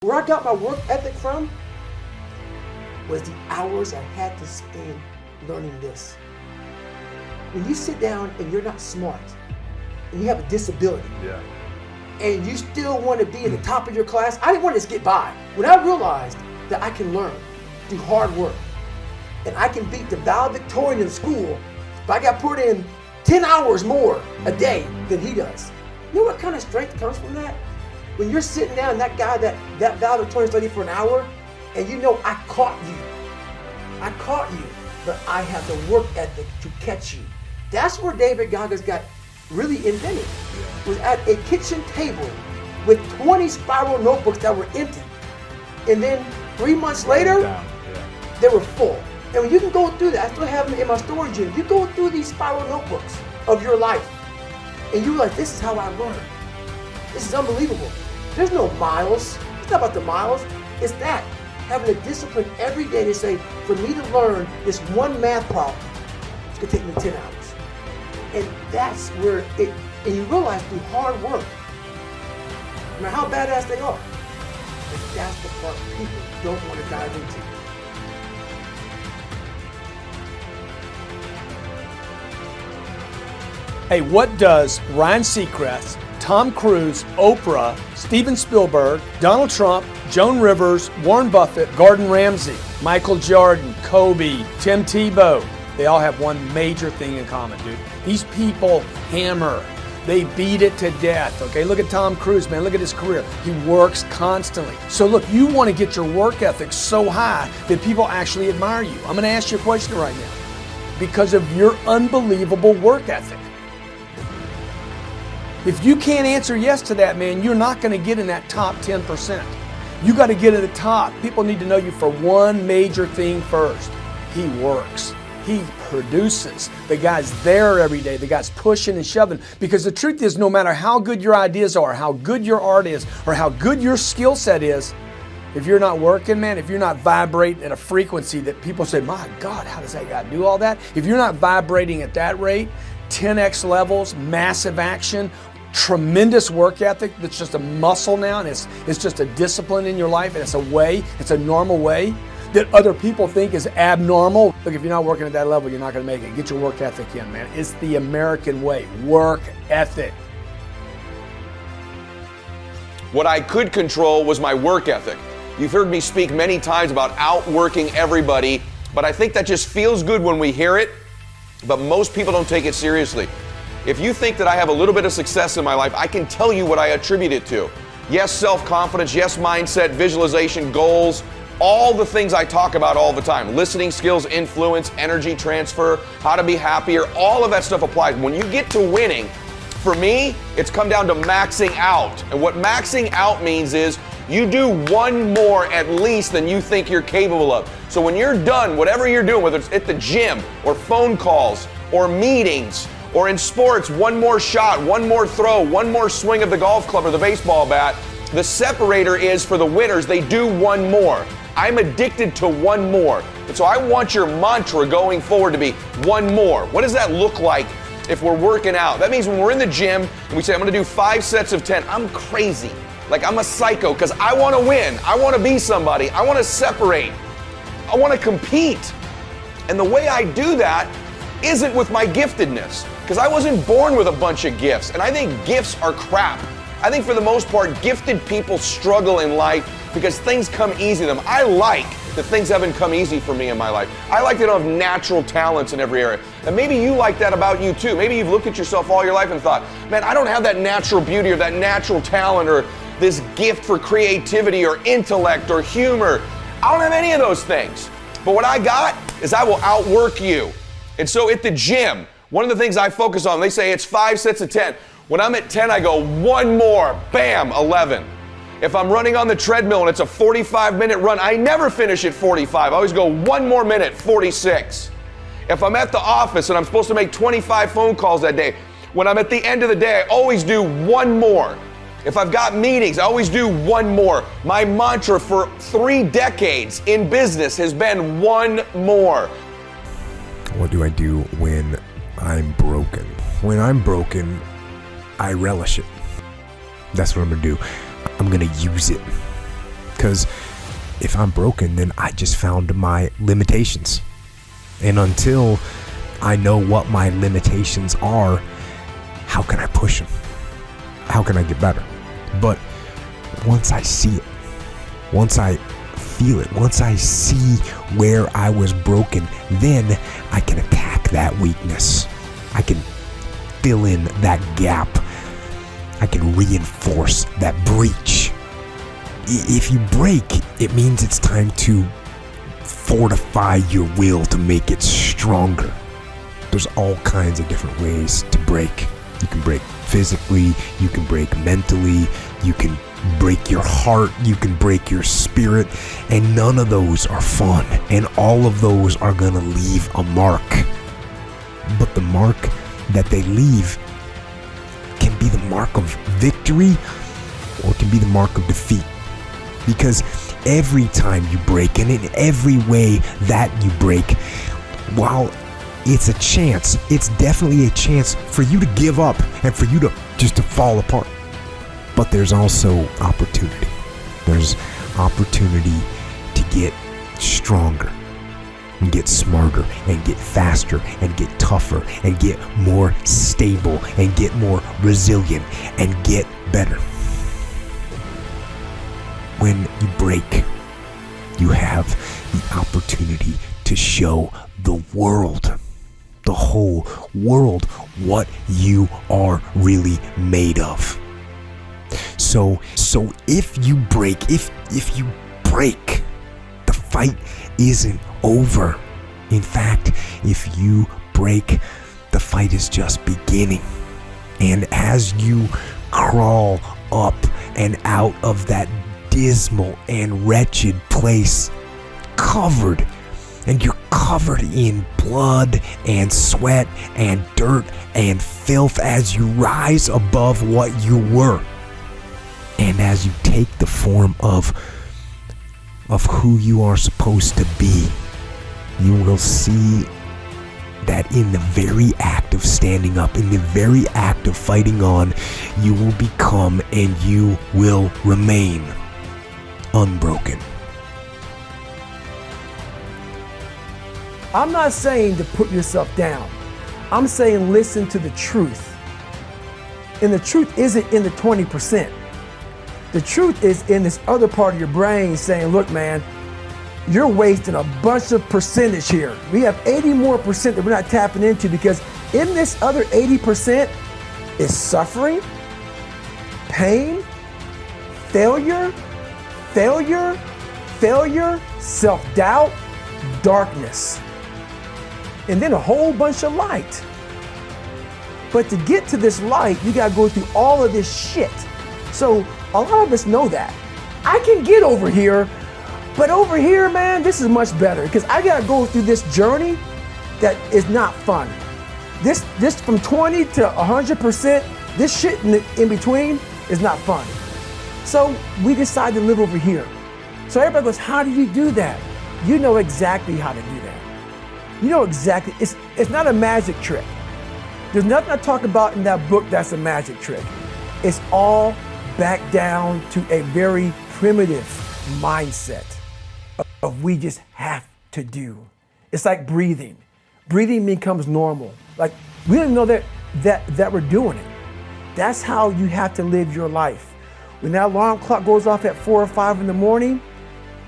Where I got my work ethic from was the hours I had to spend learning this. When you sit down and you're not smart, and you have a disability, and you still want to be at the top of your class, I didn't want to just get by. When I realized that I can learn through hard work, and I can beat the valedictorian in school if I got put in 10 hours more a day than he does. You know what kind of strength comes from that? When you're sitting down and that guy, that valedictorian studied for an hour, and you know I caught you, but I have the work ethic to catch you. That's where David Goggins got really invented. Was at a kitchen table with 20 spiral notebooks that were empty. And then 3 months later, they were full. And when you can go through that, I still have them in my storage unit. You go through these spiral notebooks of your life, and you're like, this is how I learn. This is unbelievable. There's no miles. It's not about the miles. It's that. Having a discipline every day to say, for me to learn this one math problem, it's gonna take me 10 hours. And that's where and you realize through hard work, no matter how badass they are, but that's the part people don't want to dive into. Hey, what does Ryan Seacrest, Tom Cruise, Oprah, Steven Spielberg, Donald Trump, Joan Rivers, Warren Buffett, Gordon Ramsay, Michael Jordan, Kobe, Tim Tebow, they all have one major thing in common, dude. These people hammer. They beat it to death, okay? Look at Tom Cruise, man. Look at his career. He works constantly. So look, you want to get your work ethic so high that people actually admire you. I'm going to ask you a question right now. Because of your unbelievable work ethic. If you can't answer yes to that, man, you're not going to get in that top 10%. You got to get to the top. People need to know you for one major thing first. He works. He produces. The guy's there every day. The guy's pushing and shoving. Because the truth is, no matter how good your ideas are, how good your art is, or how good your skill set is, if you're not working, man, if you're not vibrating at a frequency that people say, my God, how does that guy do all that? If you're not vibrating at that rate, 10x levels, massive action, tremendous work ethic that's just a muscle now, and it's just a discipline in your life, and it's a way, it's a normal way that other people think is abnormal. Look, if you're not working at that level, you're not going to make it. Get your work ethic in, man. It's the American way. Work ethic. What I could control was my work ethic. You've heard me speak many times about outworking everybody, but I think that just feels good when we hear it, but most people don't take it seriously. If you think that I have a little bit of success in my life, I can tell you what I attribute it to. Yes, self-confidence, yes, mindset, visualization, goals, all the things I talk about all the time. Listening skills, influence, energy transfer, how to be happier, all of that stuff applies. When you get to winning, for me, it's come down to maxing out. And what maxing out means is you do one more at least than you think you're capable of. So when you're done, whatever you're doing, whether it's at the gym or phone calls or meetings or in sports, one more shot, one more throw, one more swing of the golf club or the baseball bat, the separator is for the winners, they do one more. I'm addicted to one more. And so I want your mantra going forward to be one more. What does that look like if we're working out? That means when we're in the gym and we say, I'm gonna do 5 sets of 10, I'm crazy. Like I'm a psycho because I want to win. I want to be somebody. I want to separate. I want to compete. And the way I do that isn't with my giftedness, because I wasn't born with a bunch of gifts. And I think gifts are crap. I think for the most part, gifted people struggle in life because things come easy to them. I like that things haven't come easy for me in my life. I like that I don't have natural talents in every area. And maybe you like that about you too. Maybe you've looked at yourself all your life and thought, man, I don't have that natural beauty or that natural talent or this gift for creativity or intellect or humor. I don't have any of those things. But what I got is I will outwork you. And so at the gym, one of the things I focus on, they say it's 5 sets of 10. When I'm at 10, I go one more, bam, 11. If I'm running on the treadmill and it's a 45-minute run, I never finish at 45. I always go one more minute, 46. If I'm at the office and I'm supposed to make 25 phone calls that day, when I'm at the end of the day, I always do one more. If I've got meetings, I always do one more. My mantra for 3 decades in business has been one more. What do I do when I'm broken? When I'm broken, I relish it. That's what I'm gonna do. I'm gonna use it. because if I'm broken, then I just found my limitations. And until I know what my limitations are, how can I push them? How can I get better? But once I see it, once I feel it, once I see where I was broken, then I can attack that weakness. I can fill in that gap. I can reinforce that breach. If you break, it means it's time to fortify your will to make it stronger. There's all kinds of different ways to break. You can break physically, you can break mentally, you can break your heart, you can break your spirit, and none of those are fun, and all of those are gonna leave a mark. But the mark that they leave can be the mark of victory, or it can be the mark of defeat. Because every time you break, and in every way that you break, while it's a chance, it's definitely a chance for you to give up and for you to just to fall apart. But there's also opportunity. There's opportunity to get stronger and get smarter and get faster and get tougher and get more stable and get more resilient and get better. When you break, you have the opportunity to show the world, the whole world, what you are really made of. So if you break, if you break, the fight isn't over. In fact, if you break, the fight is just beginning. And as you crawl up and out of that dismal and wretched place, covered, and you're covered in blood and sweat and dirt and filth as you rise above what you were. And as you take the form of who you are supposed to be, you will see that in the very act of standing up, in the very act of fighting on, you will become and you will remain unbroken. I'm not saying to put yourself down. I'm saying listen to the truth. And the truth isn't in the 20%. The truth is in this other part of your brain saying, look, man, you're wasting a bunch of percentage here. We have 80 more percent that we're not tapping into, because in this other 80% is suffering, pain, failure, self-doubt, darkness, and then a whole bunch of light. But to get to this light, you gotta go through all of this shit. So a lot of us know that. I can get over here, but over here, man, this is much better, because I gotta go through this journey that is not fun. This from 20 to 100%, this shit in between is not fun. So we decide to live over here. So everybody goes, how do you do that? You know exactly how to do that. You know exactly, it's not a magic trick. There's nothing I talk about in that book that's a magic trick. It's all back down to a very primitive mindset of we just have to do. It's like breathing. Breathing becomes normal. Like we don't know that we're doing it. That's how you have to live your life. When that alarm clock goes off at 4 or 5 in the morning,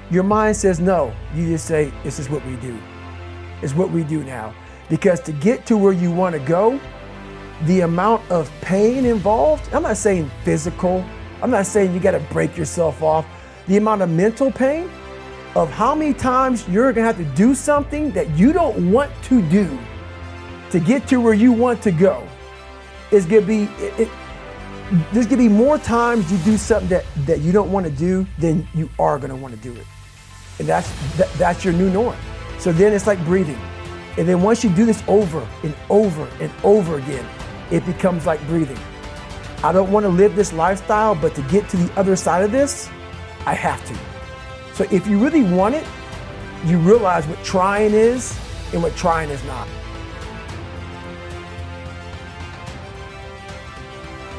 your mind says no. You just say, this is what we do. It's what we do now. Because to get to where you want to go, the amount of pain involved, I'm not saying physical, I'm not saying you got to break yourself off. The amount of mental pain of how many times you're going to have to do something that you don't want to do to get to where you want to go is going to be, there's going to be more times you do something that you don't want to do than you are going to want to do it. And that's your new norm. So then it's like breathing. And then once you do this over and over and over again, it becomes like breathing. I don't want to live this lifestyle, but to get to the other side of this, I have to. So if you really want it, you realize what trying is and what trying is not.